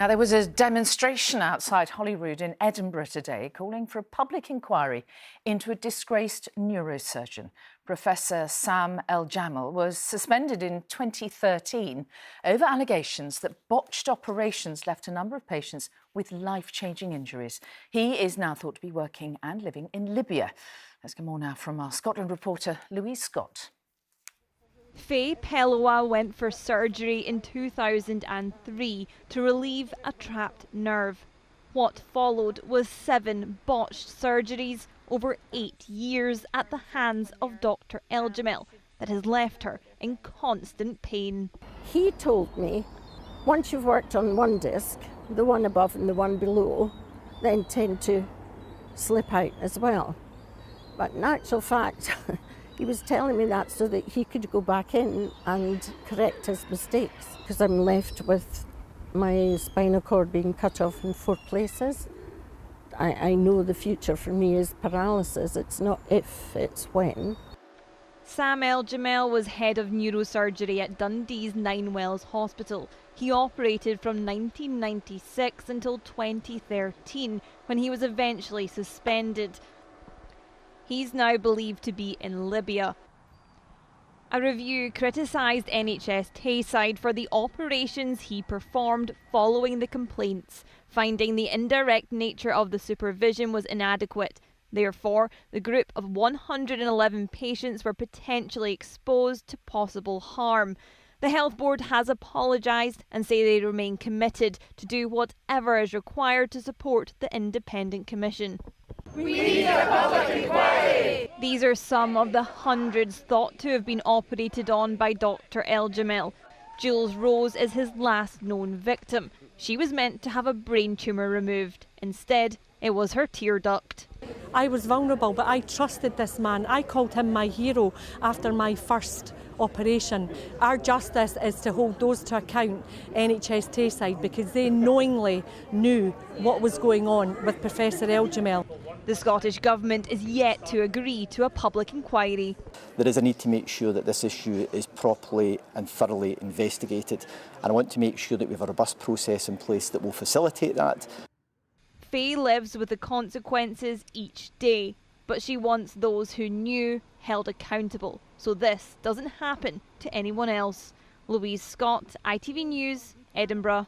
Now, there was a demonstration outside Holyrood in Edinburgh today calling for a public inquiry into a disgraced neurosurgeon. Professor Sam Eljamel was suspended in 2013 over allegations that botched operations left a number of patients with life-changing injuries. He is now thought to be working and living in Libya. Let's get more now from our Scotland reporter, Louise Scott. Fay Pelloie went for surgery in 2003 to relieve a trapped nerve. What followed was 7 botched surgeries over 8 years at the hands of Dr. Eljamel that has left her in constant pain. He told me, once you've worked on one disc, the one above and the one below, then tend to slip out as well. But in actual fact, he was telling me that so that he could go back in and correct his mistakes, because I'm left with my spinal cord being cut off in 4 places. I know the future for me is paralysis. It's not if, it's when. Sam Eljamel was head of neurosurgery at Dundee's Ninewells Hospital. He operated from 1996 until 2013, when he was eventually suspended. He's now believed to be in Libya. A review criticised NHS Tayside for the operations he performed following the complaints, finding the indirect nature of the supervision was inadequate. Therefore, the group of 111 patients were potentially exposed to possible harm. The Health Board has apologised and say they remain committed to do whatever is required to support the independent commission. We need a public inquiry! These are some of the hundreds thought to have been operated on by Dr. Eljamel. Jules Rose is his last known victim. She was meant to have a brain tumour removed. Instead, it was her tear duct. I was vulnerable, but I trusted this man. I called him my hero after my first operation. Our justice is to hold those to account, NHS Tayside, because they knowingly knew what was going on with Professor Eljamel. The Scottish Government is yet to agree to a public inquiry. There is a need to make sure that this issue is properly and thoroughly investigated, and I want to make sure that we have a robust process in place that will facilitate that. Fay lives with the consequences each day, but she wants those who knew held accountable, so this doesn't happen to anyone else. Louise Scott, ITV News, Edinburgh.